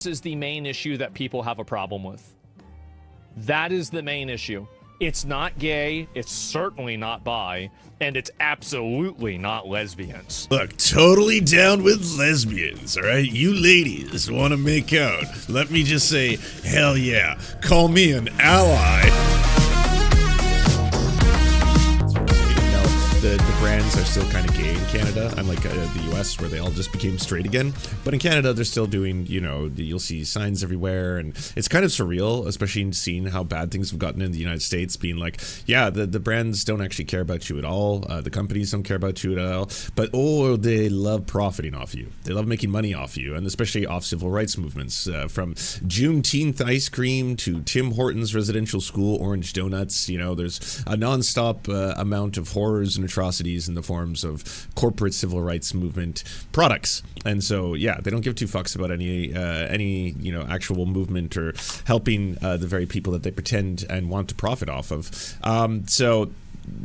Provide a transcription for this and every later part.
is the main issue that people have a problem with. That is the main issue. It's not gay, it's certainly not bi, and it's absolutely not lesbians. Look, totally down with lesbians, all right? You ladies want to make out. Let me just say, hell yeah. Call me an ally. The brands are still kind of gay in Canada, unlike the US where they all just became straight again. But in Canada, they're still doing, you know, you'll see signs everywhere, and it's kind of surreal, especially seeing how bad things have gotten in the United States, being like, yeah, the brands don't actually care about you at all, the companies don't care about you at all, but oh, they love profiting off you. They love making money off you, and especially off civil rights movements, from Juneteenth ice cream to Tim Hortons residential school orange donuts. You know, there's a non-stop amount of horrors and atrocities in the forms of corporate civil rights movement products. And so, yeah, they don't give two fucks about any you know, actual movement or helping the very people that they pretend and want to profit off of. So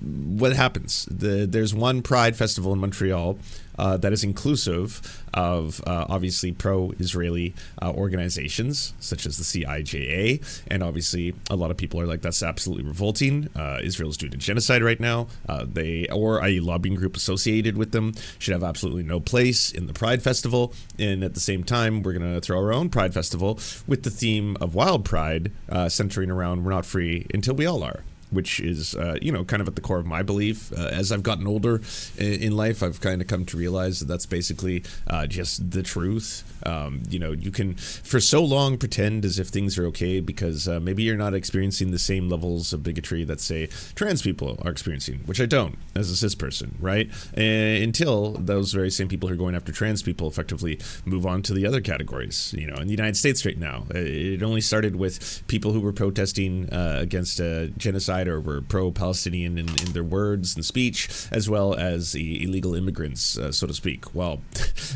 what happens? There's one Pride festival in Montreal that is inclusive of obviously pro-Israeli organizations such as the CIJA, and obviously a lot of people are like, that's absolutely revolting. Israel's doing a genocide right now. They, or a lobbying group associated with them, should have absolutely no place in the Pride Festival. And at the same time, we're going to throw our own Pride Festival with the theme of Wild Pride, centering around we're not free until we all are. Which is, you know, kind of at the core of my belief. As I've gotten older in life, I've kind of come to realize that that's basically just the truth. You know, you can for so long pretend as if things are okay because maybe you're not experiencing the same levels of bigotry that, say, trans people are experiencing, which I don't as a cis person, right? Until those very same people who are going after trans people effectively move on to the other categories. You know, in the United States right now, it only started with people who were protesting against genocide or were pro-Palestinian in their words and speech, as well as the illegal immigrants, so to speak. Well,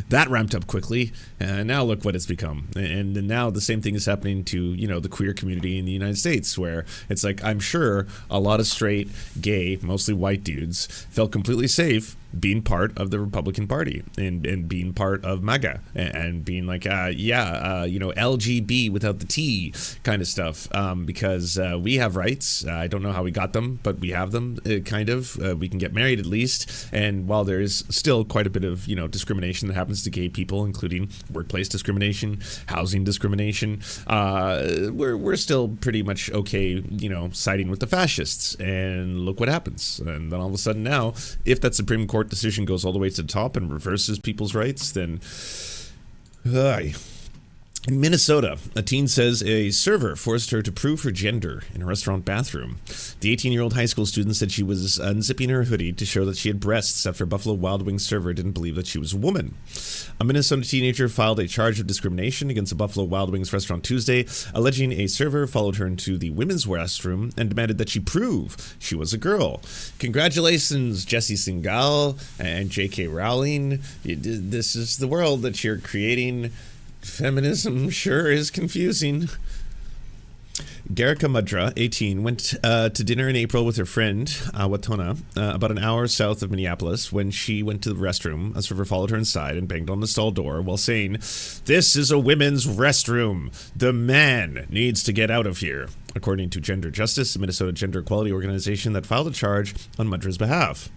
that ramped up quickly, and now look what it's become. And now the same thing is happening to, you know, the queer community in the United States, where it's like, I'm sure a lot of straight, gay, mostly white dudes felt completely safe being part of the Republican Party and being part of MAGA and being like, you know, LGB without the T kind of stuff, because we have rights. I don't know how we got them, but we have them, kind of. We can get married at least. And while there is still quite a bit of, you know, discrimination that happens to gay people, including workplace discrimination, housing discrimination, we're still pretty much okay, you know, siding with the fascists. And look what happens. And then all of a sudden now, if that Supreme Court decision goes all the way to the top and reverses people's rights, then in Minnesota, a teen says a server forced her to prove her gender in a restaurant bathroom. The 18-year-old high school student said she was unzipping her hoodie to show that she had breasts after a Buffalo Wild Wings server didn't believe that she was a woman. A Minnesota teenager filed a charge of discrimination against a Buffalo Wild Wings restaurant Tuesday, alleging a server followed her into the women's restroom and demanded that she prove she was a girl. Congratulations, Jesse Singal and J.K. Rowling. This is the world that you're creating. Feminism sure is confusing. Garika Mudra, 18, went to dinner in April with her friend, Watona, about an hour south of Minneapolis. When she went to the restroom, a server followed her inside and banged on the stall door while saying, "This is a women's restroom. The man needs to get out of here," according to Gender Justice, a Minnesota gender equality organization that filed a charge on Mudra's behalf.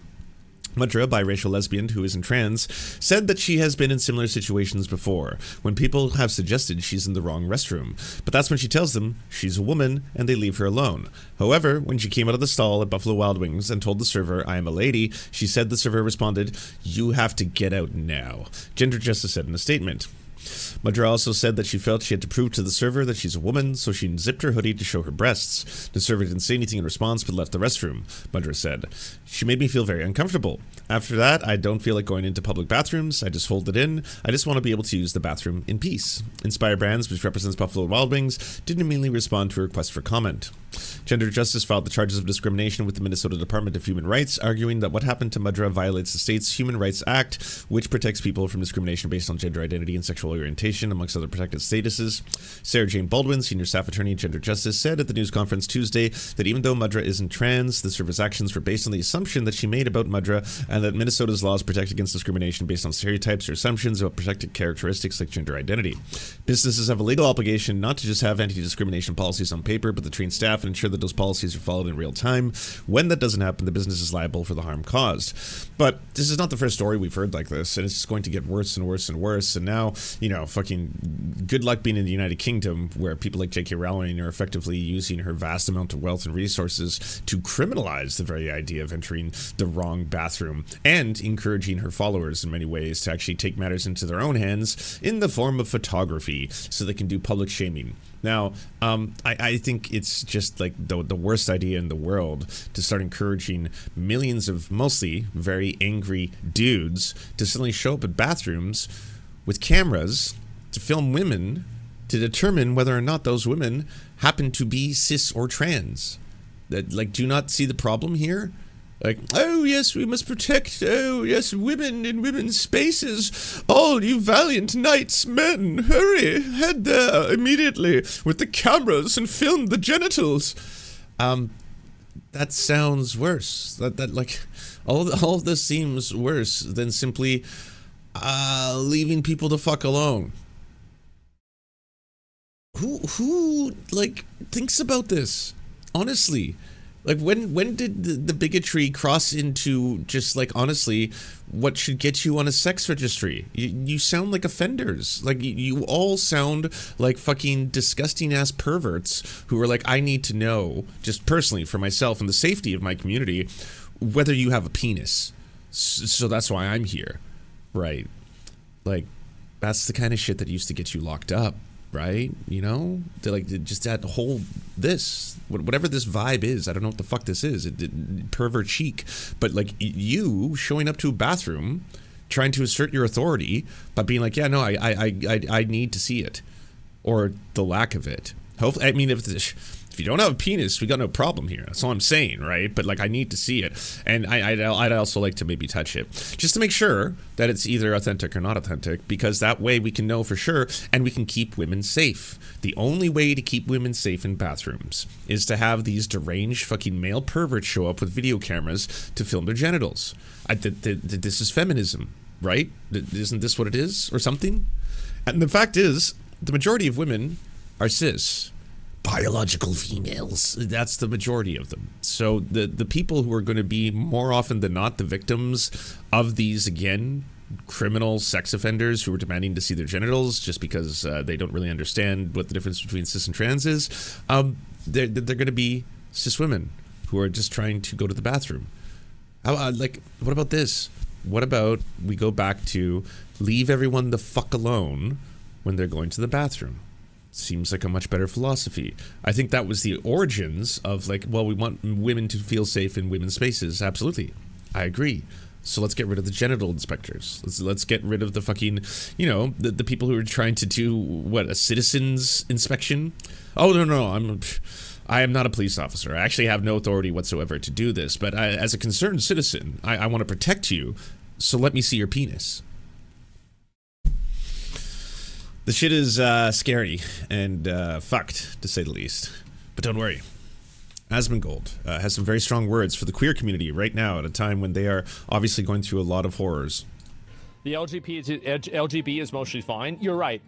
Mudra, biracial lesbian who isn't trans, said that she has been in similar situations before, when people have suggested she's in the wrong restroom. But that's when she tells them she's a woman and they leave her alone. However, when she came out of the stall at Buffalo Wild Wings and told the server, "I am a lady," she said the server responded, "You have to get out now," Gender Justice said in a statement. Mudra also said that she felt she had to prove to the server that she's a woman, so she unzipped her hoodie to show her breasts. The server didn't say anything in response but left the restroom. Mudra said, "She made me feel very uncomfortable. After that, I don't feel like going into public bathrooms. I just hold it in. I just want to be able to use the bathroom in peace." Inspire Brands, which represents Buffalo Wild Wings, didn't immediately respond to a request for comment. Gender Justice filed the charges of discrimination with the Minnesota Department of Human Rights, arguing that what happened to Mudra violates the state's Human Rights Act, which protects people from discrimination based on gender identity and sexual orientation, amongst other protected statuses. Sarah Jane Baldwin, senior staff attorney at Gender Justice, said at the news conference Tuesday that even though Mudra isn't trans, the service actions were based on the assumption that she made about Mudra, and that Minnesota's laws protect against discrimination based on stereotypes or assumptions about protected characteristics like gender identity. Businesses have a legal obligation not to just have anti-discrimination policies on paper, but to train staff and ensure that those policies are followed in real time. When that doesn't happen, the business is liable for the harm caused. But this is not the first story we've heard like this, and it's just going to get worse and worse and worse. And now, you know, fucking good luck being in the United Kingdom, where people like J.K. Rowling are effectively using her vast amount of wealth and resources to criminalize the very idea of entering the wrong bathroom, and encouraging her followers in many ways to actually take matters into their own hands in the form of photography so they can do public shaming. Now, I think it's just like the worst idea in the world to start encouraging millions of mostly very angry dudes to suddenly show up at bathrooms with cameras to film women to determine whether or not those women happen to be cis or trans. That, like, do you not see the problem here? Like, oh yes, we must protect, oh yes, women in women's spaces. All you valiant knights, men, hurry, head there immediately with the cameras and film the genitals. That sounds worse. That like, all of this seems worse than simply leaving people the fuck alone. Who like thinks about this? Honestly. Like, when did the bigotry cross into just, like, honestly, what should get you on a sex registry? You sound like offenders. Like, you all sound like fucking disgusting-ass perverts who are like, I need to know, just personally, for myself and the safety of my community, whether you have a penis. So that's why I'm here. Right? Like, that's the kind of shit that used to get you locked up. Right? You know? They're like, just that whole, whatever this vibe is, I don't know what the fuck this is, pervert chic, but like you showing up to a bathroom, trying to assert your authority by being like, yeah, no, I need to see it. Or the lack of it. Hopefully, I mean, if you don't have a penis, we got no problem here. That's all I'm saying, right? But like, I need to see it, and I'd also like to maybe touch it, just to make sure that it's either authentic or not authentic, because that way we can know for sure, and we can keep women safe. The only way to keep women safe in bathrooms is to have these deranged fucking male perverts show up with video cameras to film their genitals. This is feminism, right? Isn't this what it is, or something? And the fact is, the majority of women are cis. Biological females. That's the majority of them. So the people who are going to be more often than not the victims of these, again, criminal sex offenders who are demanding to see their genitals just because they don't really understand what the difference between cis and trans is, they're going to be cis women who are just trying to go to the bathroom. Like, what about this? What about we go back to leave everyone the fuck alone when they're going to the bathroom? Seems like a much better philosophy. I think that was the origins of, like, well, we want women to feel safe in women's spaces. Absolutely. I agree. So let's get rid of the genital inspectors. Let's get rid of the fucking, you know, the people who are trying to do, what, a citizen's inspection? Oh, no, I am not a police officer. I actually have no authority whatsoever to do this. But as a concerned citizen, I want to protect you. So let me see your penis. The shit is scary and fucked, to say the least. But don't worry. Asmongold has some very strong words for the queer community right now at a time when they are obviously going through a lot of horrors. The LGB is mostly fine. You're right.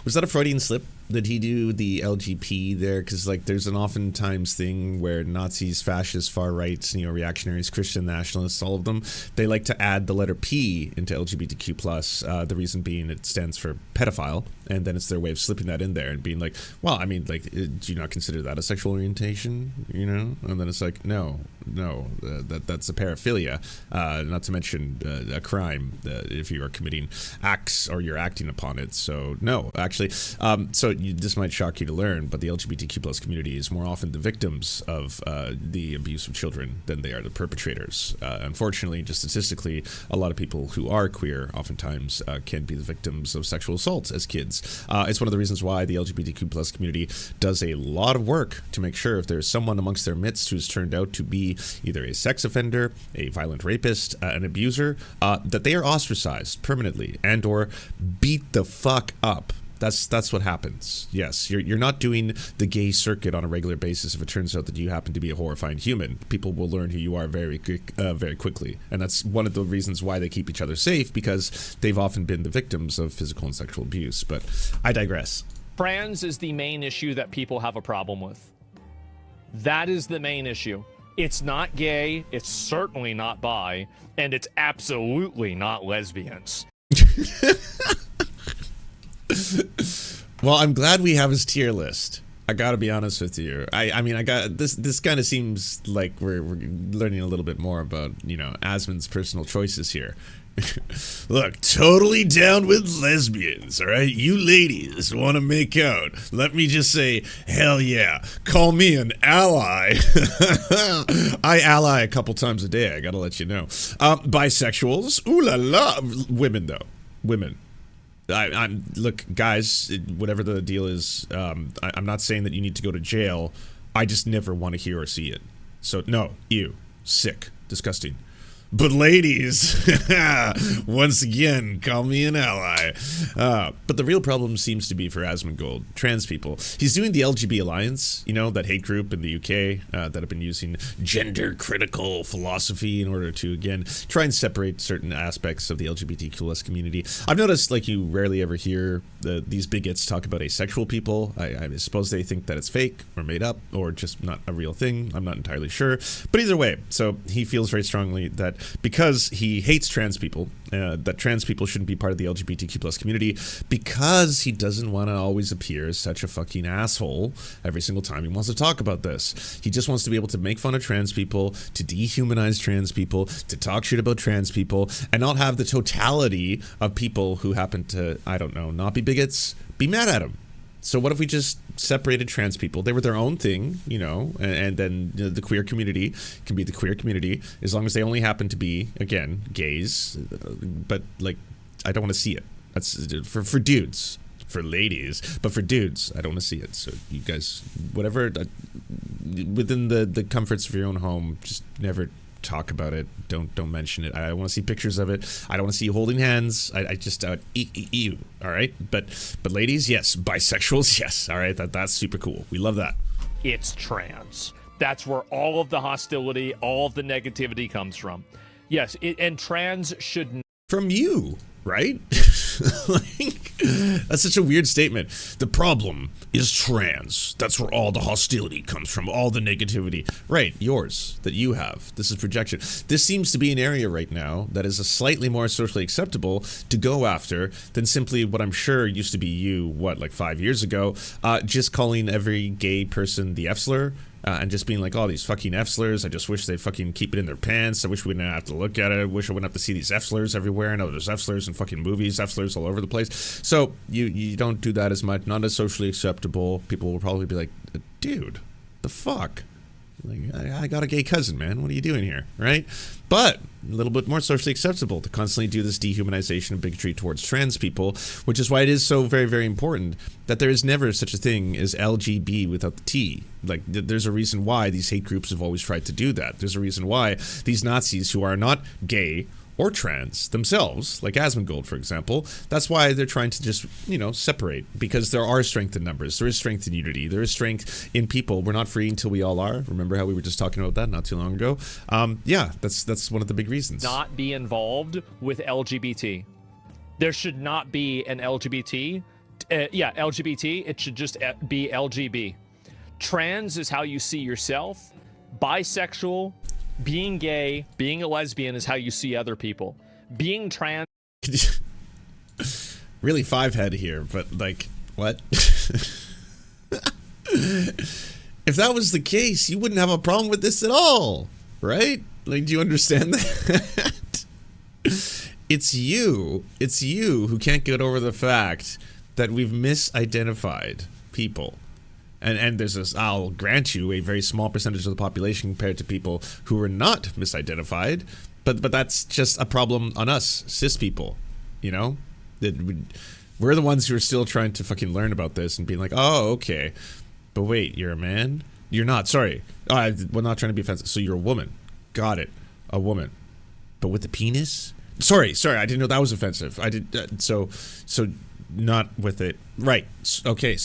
Was that a Freudian slip? Did he do the LGP there? Because, like, there's an oftentimes thing where Nazis, fascists, far rights, you know, reactionaries, Christian nationalists, all of them, they like to add the letter P into LGBTQ+. The reason being it stands for pedophile, and then it's their way of slipping that in there and being like, well, I mean, like, do you not consider that a sexual orientation? You know? And then it's like, no, that's a paraphilia. Not to mention a crime if you are committing acts or you're acting upon it. So, no, actually. This might shock you to learn, but the LGBTQ plus community is more often the victims of the abuse of children than they are the perpetrators. Unfortunately, just statistically, a lot of people who are queer oftentimes can be the victims of sexual assault as kids. It's one of the reasons why the LGBTQ plus community does a lot of work to make sure if there's someone amongst their midst who's turned out to be either a sex offender, a violent rapist, an abuser, that they are ostracized permanently and or beat the fuck up. That's what happens. Yes, you're not doing the gay circuit on a regular basis if it turns out that you happen to be a horrifying human. People will learn who you are very quickly. And that's one of the reasons why they keep each other safe, because they've often been the victims of physical and sexual abuse. But I digress. Trans is the main issue that people have a problem with. That is the main issue. It's not gay, it's certainly not bi, and it's absolutely not lesbians. Well, I'm glad we have his tier list. I gotta be honest with you. I mean, I got this kind of seems like we're learning a little bit more about, you know, Asmon's personal choices here. Look, totally down with lesbians, all right? You ladies want to make out. Let me just say, hell yeah. Call me an ally. I ally a couple times a day, I gotta let you know. Bisexuals, ooh la la. Women, though. Women. Look, guys, whatever the deal is, I'm not saying that you need to go to jail. I just never want to hear or see it. So, no, ew, sick, disgusting. But ladies, once again, call me an ally. But the real problem seems to be for Asmongold, trans people. He's doing the LGB Alliance, you know, that hate group in the UK that have been using gender-critical philosophy in order to, again, try and separate certain aspects of the LGBTQ+ community. I've noticed, like, you rarely ever hear these bigots talk about asexual people. I suppose they think that it's fake or made up or just not a real thing. I'm not entirely sure. But either way, so he feels very strongly that because he hates trans people, that trans people shouldn't be part of the LGBTQ+ community, because he doesn't want to always appear as such a fucking asshole every single time he wants to talk about this. He just wants to be able to make fun of trans people, to dehumanize trans people, to talk shit about trans people, and not have the totality of people who happen to, I don't know, not be bigots, be mad at him. So what if we just separated trans people? They were their own thing, you know, and then the queer community can be the queer community as long as they only happen to be, again, gays. But, like, I don't want to see it. That's for dudes. For ladies, but for dudes, I don't want to see it. So you guys, whatever, within the comforts of your own home, just never talk about it. Don't mention it. I don't want to see pictures of it. I don't want to see you holding hands. I just ew. All right, but ladies, yes. Bisexuals, yes. All right, that's super cool. We love that. It's trans. That's where all of the hostility, all of the negativity comes from. Yes, and trans should from you, right? Like, that's such a weird statement. The problem is trans. That's where all the hostility comes from, all the negativity. Right, yours, that you have. This is projection. This seems to be an area right now that is a slightly more socially acceptable to go after than simply what I'm sure used to be you, like 5 years ago, just calling every gay person the F-slur. And just being like, oh, these fucking F-slurs, I just wish they'd fucking keep it in their pants. I wish we didn't have to look at it. I wish I wouldn't have to see these F-slurs everywhere. I know there's F-slurs in fucking movies, F-slurs all over the place. So you don't do that as much, not as socially acceptable. People will probably be like, dude, the fuck? Like, I got a gay cousin, man. What are you doing here, right? But a little bit more socially acceptable to constantly do this dehumanization and bigotry towards trans people, which is why it is so very, very important that there is never such a thing as LGB without the T. Like, there's a reason why these hate groups have always tried to do that. There's a reason why these Nazis who are not gay or trans themselves, like Asmongold, for example, that's why they're trying to just, separate, because there are strength in numbers. There is strength in unity. There is strength in people. We're not free until we all are. Remember how we were just talking about that not too long ago? Yeah, that's one of the big reasons. Not be involved with LGBT. There should not be an LGBT. LGBT. It should just be LGB. Trans is how you see yourself. Bisexual, being gay, being a lesbian is how you see other people. Being trans. Really five-head here, but like, what? If that was the case, you wouldn't have a problem with this at all, right? Like, do you understand that? It's you who can't get over the fact that we've misidentified people. And there's this, I'll grant you, a very small percentage of the population compared to people who are not misidentified, but that's just a problem on us, cis people, you know? We're the ones who are still trying to fucking learn about this and being like, oh, okay, but wait, you're a man? You're not, sorry. We're not trying to be offensive. So you're a woman. Got it. A woman. But with the penis? Sorry, I didn't know that was offensive. I did, so not with it. Right, okay,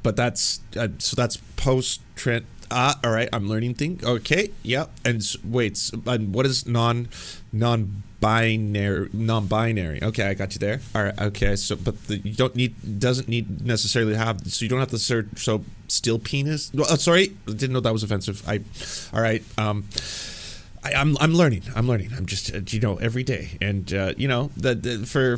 but that's post-trend. All right, I'm learning things. Okay, yeah. And wait, what is non-binary? Okay, I got you there. All right, okay. So, but you doesn't need necessarily have. So you don't have to search. So still penis. Sorry, I didn't know that was offensive. All right. I'm learning. I'm just every day, and for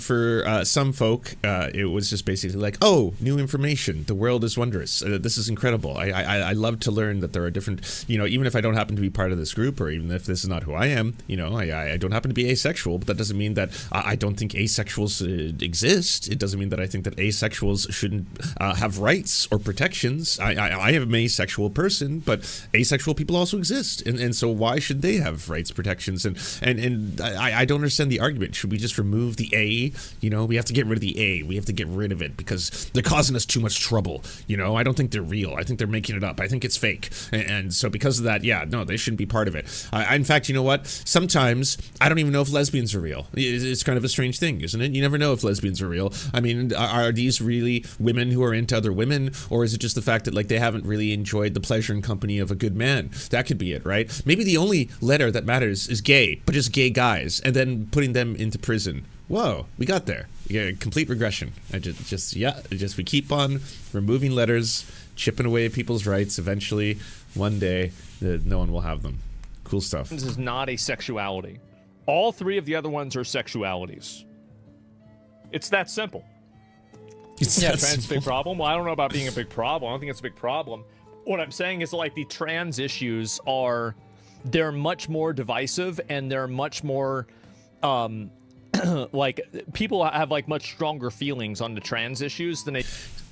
some folk, it was just basically like, oh, new information. The world is wondrous. This is incredible. I love to learn that there are different. Even if I don't happen to be part of this group, or even if this is not who I am, I don't happen to be asexual. But that doesn't mean that I don't think asexuals exist. It doesn't mean that I think that asexuals shouldn't have rights or protections. I am an asexual person, but asexual people also exist, and so why should they have rights, protections, and I don't understand the argument. Should we just remove the A? We have to get rid of the A. We have to get rid of it because they're causing us too much trouble. I don't think they're real. I think they're making it up. I think it's fake. And so because of that, yeah, no, they shouldn't be part of it. In fact, you know what? Sometimes I don't even know if lesbians are real. It's kind of a strange thing, isn't it? You never know if lesbians are real. I mean, are these really women who are into other women, or is it just the fact that they haven't really enjoyed the pleasure and company of a good man? That could be it, right? Maybe the only letter that matters is gay, but just gay guys, and then putting them into prison. Whoa, we got there. Yeah, complete regression. We keep on removing letters, chipping away at people's rights. Eventually, one day, no one will have them. Cool stuff. This is not a sexuality. All three of the other ones are sexualities. It's that simple. Trans big problem? Well, I don't know about being a big problem. I don't think it's a big problem. What I'm saying is the trans issues they're much more divisive, and they're much more people have much stronger feelings on the trans issues than they.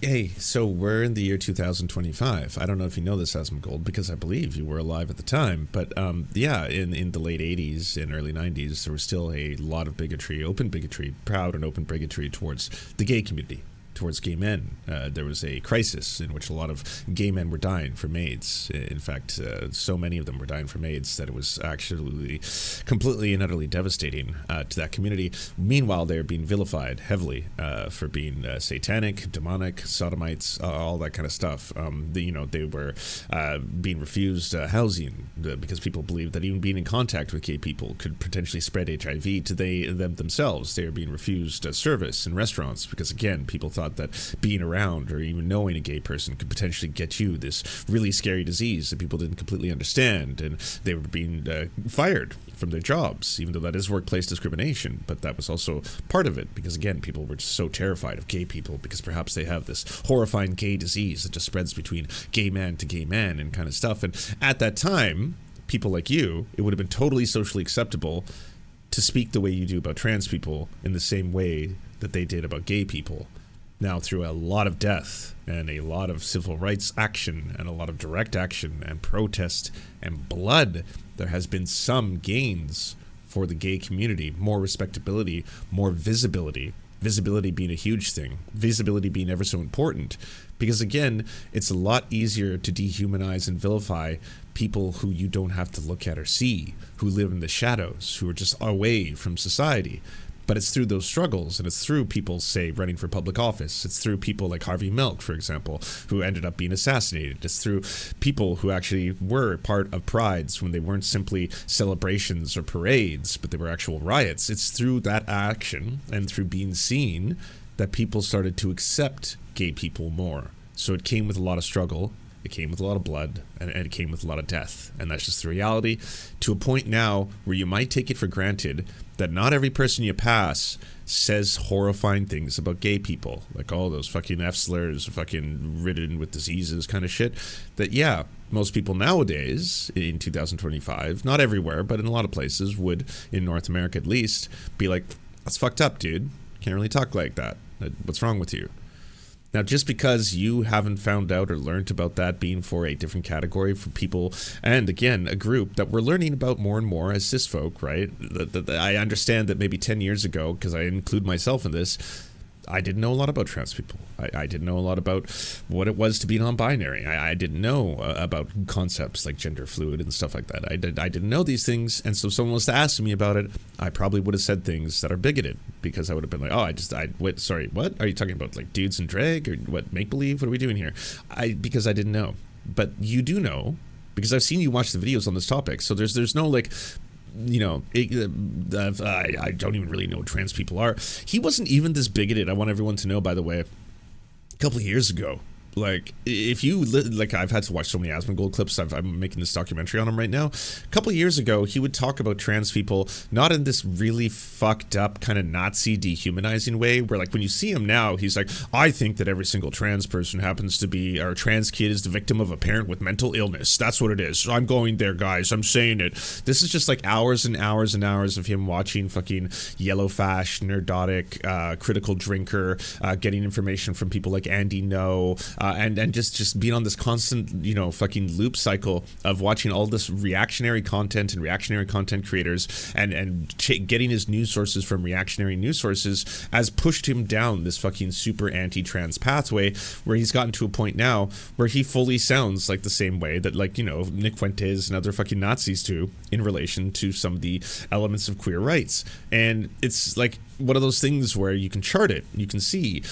Hey, so we're in the year 2025. I don't know if you know this, Asmongold, because I believe you were alive at the time. But in the late 80s and early 90s, there was still a lot of bigotry, open bigotry, proud and open bigotry towards the gay community, towards gay men. There was a crisis in which a lot of gay men were dying from AIDS. In fact, so many of them were dying from AIDS that it was actually completely and utterly devastating to that community. Meanwhile, they were being vilified heavily for being satanic, demonic, sodomites, all that kind of stuff. They were being refused housing because people believed that even being in contact with gay people could potentially spread HIV to them themselves. They were being refused service in restaurants because, again, people thought that being around or even knowing a gay person could potentially get you this really scary disease that people didn't completely understand, and they were being fired from their jobs, even though that is workplace discrimination. But that was also part of it because, again, people were just so terrified of gay people because perhaps they have this horrifying gay disease that just spreads between gay man to gay man and kind of stuff. And at that time, people like you, it would have been totally socially acceptable to speak the way you do about trans people in the same way that they did about gay people. Now, through a lot of death and a lot of civil rights action and a lot of direct action and protest and blood, there has been some gains for the gay community, more respectability, more visibility. Visibility being a huge thing, visibility being ever so important. Because again, it's a lot easier to dehumanize and vilify people who you don't have to look at or see, who live in the shadows, who are just away from society. But it's through those struggles, and it's through people, say, running for public office. It's through people like Harvey Milk, for example, who ended up being assassinated. It's through people who actually were part of prides when they weren't simply celebrations or parades, but they were actual riots. It's through that action and through being seen that people started to accept gay people more. So it came with a lot of struggle. It came with a lot of blood, and it came with a lot of death. And that's just the reality, to a point now where you might take it for granted that not every person you pass says horrifying things about gay people, like all those fucking F-slurs, fucking ridden with diseases kind of shit. That, yeah, most people nowadays, in 2025, not everywhere, but in a lot of places, would, in North America at least, be like, that's fucked up, dude. Can't really talk like that. What's wrong with you? Now, just because you haven't found out or learned about that being for a different category for people, and again, a group that we're learning about more and more as cis folk, right? I understand that maybe 10 years ago, because I include myself in this, I didn't know a lot about trans people. I didn't know a lot about what it was to be non-binary. I didn't know about concepts like gender fluid and stuff like that. I didn't know these things, and so if someone was to ask me about it, I probably would have said things that are bigoted, because I would have been like, oh, wait, sorry, what? Are you talking about, like, dudes in drag, or what, make-believe? What are we doing here? Because I didn't know. But you do know, because I've seen you watch the videos on this topic, so there's no, like, you know, I don't even really know what trans people are. He wasn't even this bigoted. I want everyone to know, by the way, a couple of years ago. Like, if you, like, I've had to watch so many Asmongold clips. I'm making this documentary on him right now. A couple of years ago, he would talk about trans people, not in this really fucked up kind of Nazi dehumanizing way, where, like, when you see him now, he's like, I think that every single trans person happens to be, or trans kid is the victim of a parent with mental illness. That's what it is. I'm going there, guys. I'm saying it. This is just like hours and hours and hours of him watching fucking Yellow Fash, Nerdotic, Critical Drinker, getting information from people like Andy No, and just being on this constant, you know, fucking loop cycle of watching all this reactionary content and reactionary content creators and getting his news sources from reactionary news sources has pushed him down this fucking super anti-trans pathway, where he's gotten to a point now where he fully sounds like the same way that, like, you know, Nick Fuentes and other fucking Nazis do in relation to some of the elements of queer rights. And it's like one of those things where you can chart it, you can see.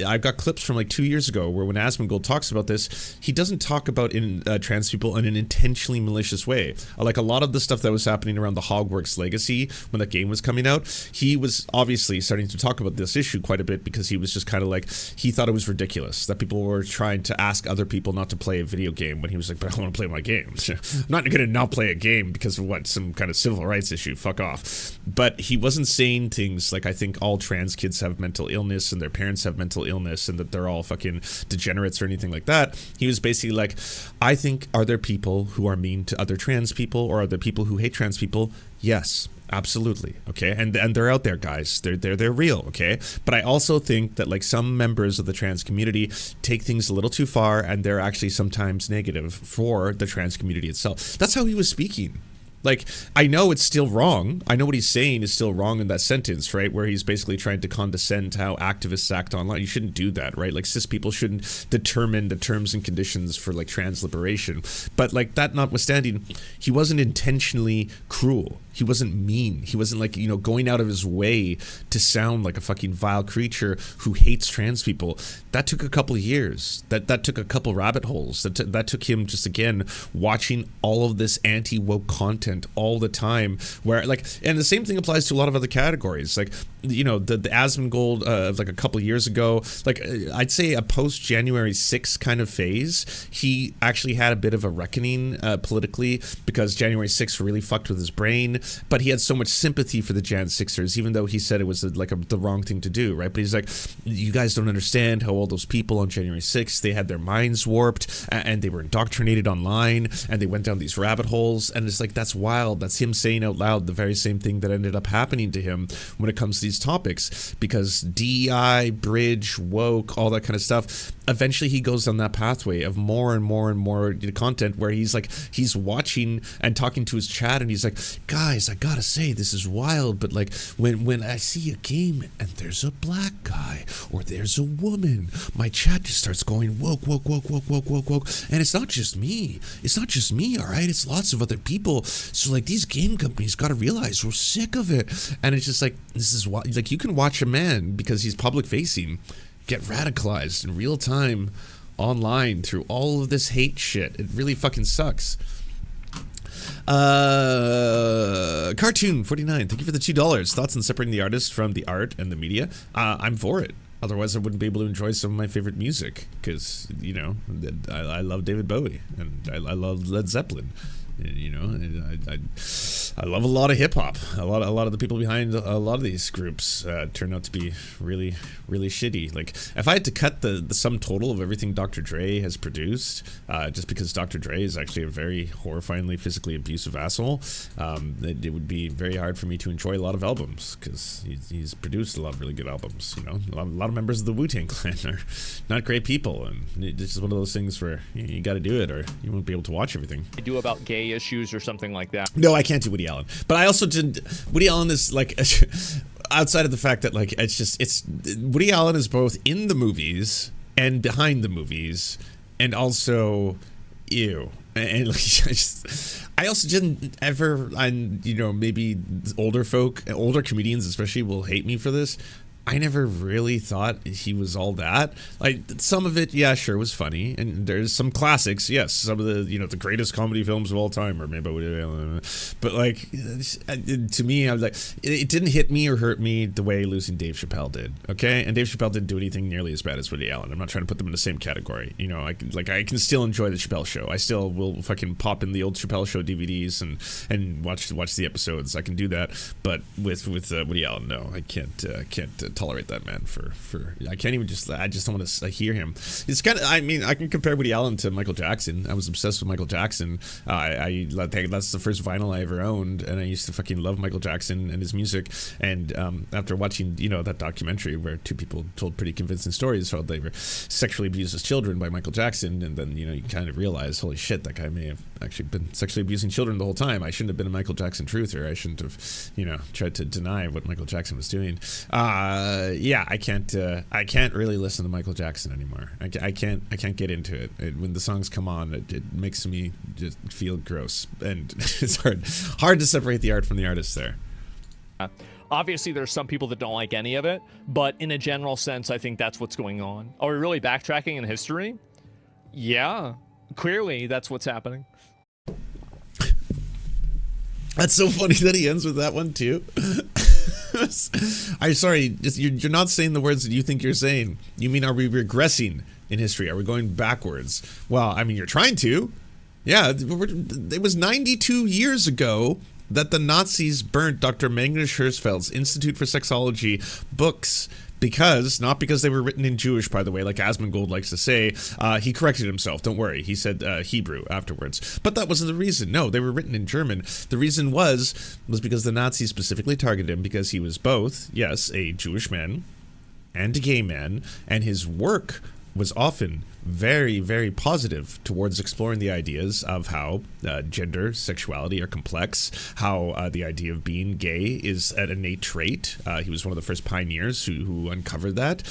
I've got clips from like 2 years ago where when Asmongold talks about this, he doesn't talk about trans people in an intentionally malicious way. Like a lot of the stuff that was happening around the Hogwarts Legacy when the game was coming out, he was obviously starting to talk about this issue quite a bit, because he was just kind of like, he thought it was ridiculous that people were trying to ask other people not to play a video game, when he was like, but I want to play my game. I'm not going to not play a game because of what, some kind of civil rights issue, fuck off. But he wasn't saying things like, I think all trans kids have mental illness and their parents have mental illness and that they're all fucking degenerates or anything like that. He was basically like, I think, are there people who are mean to other trans people, or are there people who hate trans people? Yes, absolutely. Okay. And they're out there, guys. They're real. Okay. But I also think that, like, some members of the trans community take things a little too far, and they're actually sometimes negative for the trans community itself. That's how he was speaking. Like, I know it's still wrong. I know what he's saying is still wrong in that sentence, right? Where he's basically trying to condescend to how activists act online. You shouldn't do that, right? Like, cis people shouldn't determine the terms and conditions for, like, trans liberation. But, like, that notwithstanding, he wasn't intentionally cruel. He wasn't mean. He wasn't, like, you know, going out of his way to sound like a fucking vile creature who hates trans people. That took a couple of years. That took a couple rabbit holes. That took him just, again, watching all of this anti-woke content all the time, where, like, and the same thing applies to a lot of other categories. Like, you know, the Asmongold of like a couple of years ago, like, I'd say a post-January 6th kind of phase, he actually had a bit of a reckoning politically, because January 6th really fucked with his brain. But he had so much sympathy for the Jan 6ers, even though he said it was the wrong thing to do, right? But he's like, you guys don't understand how all those people on January 6th, they had their minds warped, and they were indoctrinated online, and they went down these rabbit holes. And it's like, that's wild. That's him saying out loud the very same thing that ended up happening to him when it comes to these topics, because DEI, bridge, woke, all that kind of stuff, eventually he goes down that pathway of more and more and more content, where he's like, he's watching and talking to his chat, and he's like, guys, I gotta say, this is wild, but like, when I see a game and there's a black guy or there's a woman, my chat just starts going woke, woke, woke, woke, woke, woke, woke. And it's not just me, all right? It's lots of other people. So, like, these game companies gotta realize we're sick of it. And it's just like, this is why, like, you can watch a man, because he's public facing, get radicalized in real time online through all of this hate shit. It really fucking sucks. Cartoon 49, thank you for the $2. Thoughts on separating the artist from the art and the media? I'm for it. Otherwise, I wouldn't be able to enjoy some of my favorite music, because, you know, I love David Bowie and I love Led Zeppelin. You know, I love a lot of hip hop. A lot of the people behind a lot of these groups turn out to be really, really shitty. Like, if I had to cut the sum total of everything Dr. Dre has produced, just because Dr. Dre is actually a very horrifyingly physically abusive asshole, it would be very hard for me to enjoy a lot of albums, because he's produced a lot of really good albums. You know, a lot of members of the Wu-Tang Clan are not great people, and it's just one of those things where you got to do it, or you won't be able to watch everything. They do about gay issues or something like that. No, I can't do Woody Allen. But I also didn't. Woody Allen is like, outside of the fact that like it's Woody Allen is both in the movies and behind the movies, and also ew. And like, I also didn't ever. You know, maybe older comedians especially will hate me for this. I never really thought he was all that. Like, some of it, yeah, sure, was funny, and there's some classics, yes, some of the, you know, the greatest comedy films of all time, or maybe, but like, to me, I was like, it didn't hit me or hurt me the way losing Dave Chappelle did, okay? And Dave Chappelle didn't do anything nearly as bad as Woody Allen. I'm not trying to put them in the same category, you know. I can still enjoy the Chappelle Show. I still will fucking pop in the old Chappelle Show DVDs and watch the episodes. I can do that, but with Woody Allen, no, I can't tolerate that man for I can't even I just don't want to hear him. It's kind of, I mean, I can compare Woody Allen to Michael Jackson. I was obsessed with Michael Jackson. That's the first vinyl I ever owned, and I used to fucking love Michael Jackson and his music. And after watching, you know, that documentary where two people told pretty convincing stories how they were sexually abused as children by Michael Jackson, and then, you know, you kind of realize, holy shit, that guy may have actually been sexually abusing children the whole time. I shouldn't have been a Michael Jackson truther. I shouldn't have, you know, tried to deny what Michael Jackson was doing. Yeah, I can't really listen to Michael Jackson anymore. I can't get into it. When the songs come on, it makes me just feel gross, and it's hard to separate the art from the artist there. Obviously, there's some people that don't like any of it, but in a general sense, I think that's what's going on. Are we really backtracking in history? Yeah, clearly that's what's happening. That's so funny that he ends with that one too. I'm sorry, you're not saying the words that you think you're saying. You mean, are we regressing in history? Are we going backwards? Well, I mean, you're trying to. Yeah, it was 92 years ago that the Nazis burnt Dr. Magnus Hirschfeld's Institute for Sexology books. Not because they were written in Jewish, by the way, like Asmongold likes to say. He corrected himself, don't worry. He said Hebrew afterwards. But that wasn't the reason. No, they were written in German. The reason was because the Nazis specifically targeted him because he was both, yes, a Jewish man and a gay man, and his work was often very, very positive towards exploring the ideas of how gender, sexuality are complex, how the idea of being gay is an innate trait. He was one of the first pioneers who uncovered that,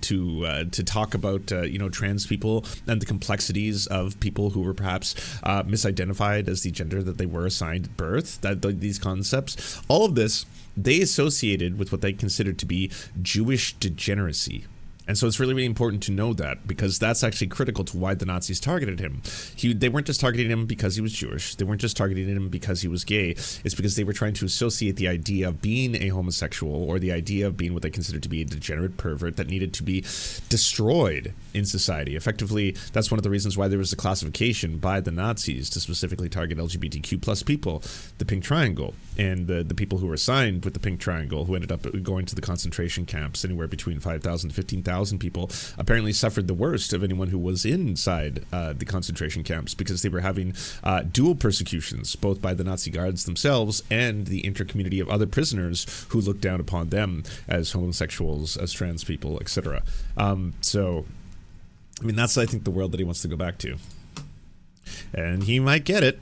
to talk about trans people and the complexities of people who were perhaps misidentified as the gender that they were assigned at birth. These concepts, all of this, they associated with what they considered to be Jewish degeneracy. And so it's really, really important to know that, because that's actually critical to why the Nazis targeted him. They weren't just targeting him because he was Jewish. They weren't just targeting him because he was gay. It's because they were trying to associate the idea of being a homosexual, or the idea of being what they considered to be a degenerate pervert that needed to be destroyed in society. Effectively, that's one of the reasons why there was a classification by the Nazis to specifically target LGBTQ plus people, the pink triangle. And the people who were assigned with the pink triangle, who ended up going to the concentration camps, anywhere between 5,000 to 15,000 people, apparently suffered the worst of anyone who was inside the concentration camps, because they were having dual persecutions, both by the Nazi guards themselves and the intercommunity of other prisoners who looked down upon them as homosexuals, as trans people, etc. So, I mean, that's, I think, the world that he wants to go back to. And he might get it.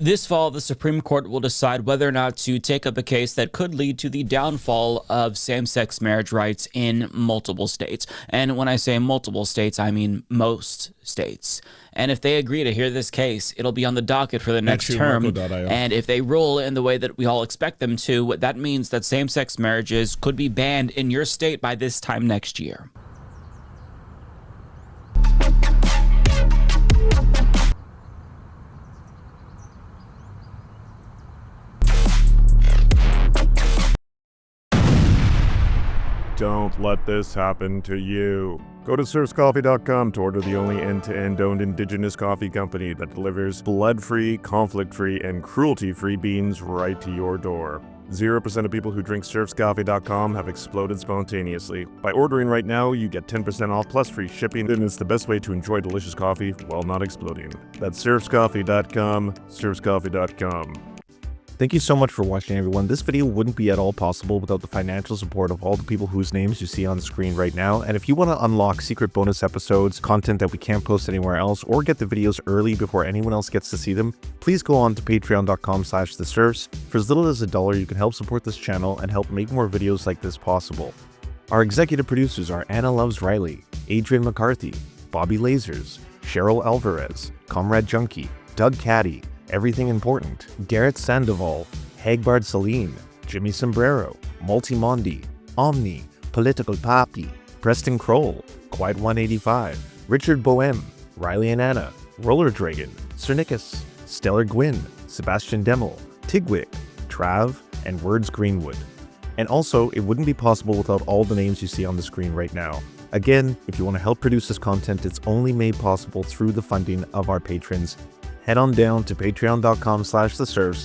This fall, the Supreme Court will decide whether or not to take up a case that could lead to the downfall of same-sex marriage rights in multiple states. And when I say multiple states, I mean most states. And if they agree to hear this case, it'll be on the docket for the next term. And if they rule in the way that we all expect them to, that means that same-sex marriages could be banned in your state by this time next year. Don't let this happen to you. Go to serfscoffee.com to order the only end-to-end owned indigenous coffee company that delivers blood-free, conflict-free, and cruelty-free beans right to your door. 0% of people who drink serfscoffee.com have exploded spontaneously. By ordering right now, you get 10% off plus free shipping, and it's the best way to enjoy delicious coffee while not exploding. That's serfscoffee.com, serfscoffee.com. Thank you so much for watching, everyone. This video wouldn't be at all possible without the financial support of all the people whose names you see on the screen right now. And if you want to unlock secret bonus episodes, content that we can't post anywhere else, or get the videos early before anyone else gets to see them, please go on to patreon.com/theserfs. For as little as $1, you can help support this channel and help make more videos like this possible. Our executive producers are Anna Loves Riley, Adrian McCarthy, Bobby Lasers, Cheryl Alvarez, Comrade Junkie, Doug Caddy, Everything Important, Garrett Sandoval, Hagbard Saline, Jimmy Sombrero, Multimondi, Omni, Political Papi, Preston Kroll, Quiet 185, Richard Boehm, Riley and Anna, Roller Dragon, Cernicus, Stellar Gwyn, Sebastian Demel, Tigwig, Trav, and Words Greenwood. And also, it wouldn't be possible without all the names you see on the screen right now. Again, if you want to help produce this content, it's only made possible through the funding of our patrons. Head on down to patreon.com/theserfs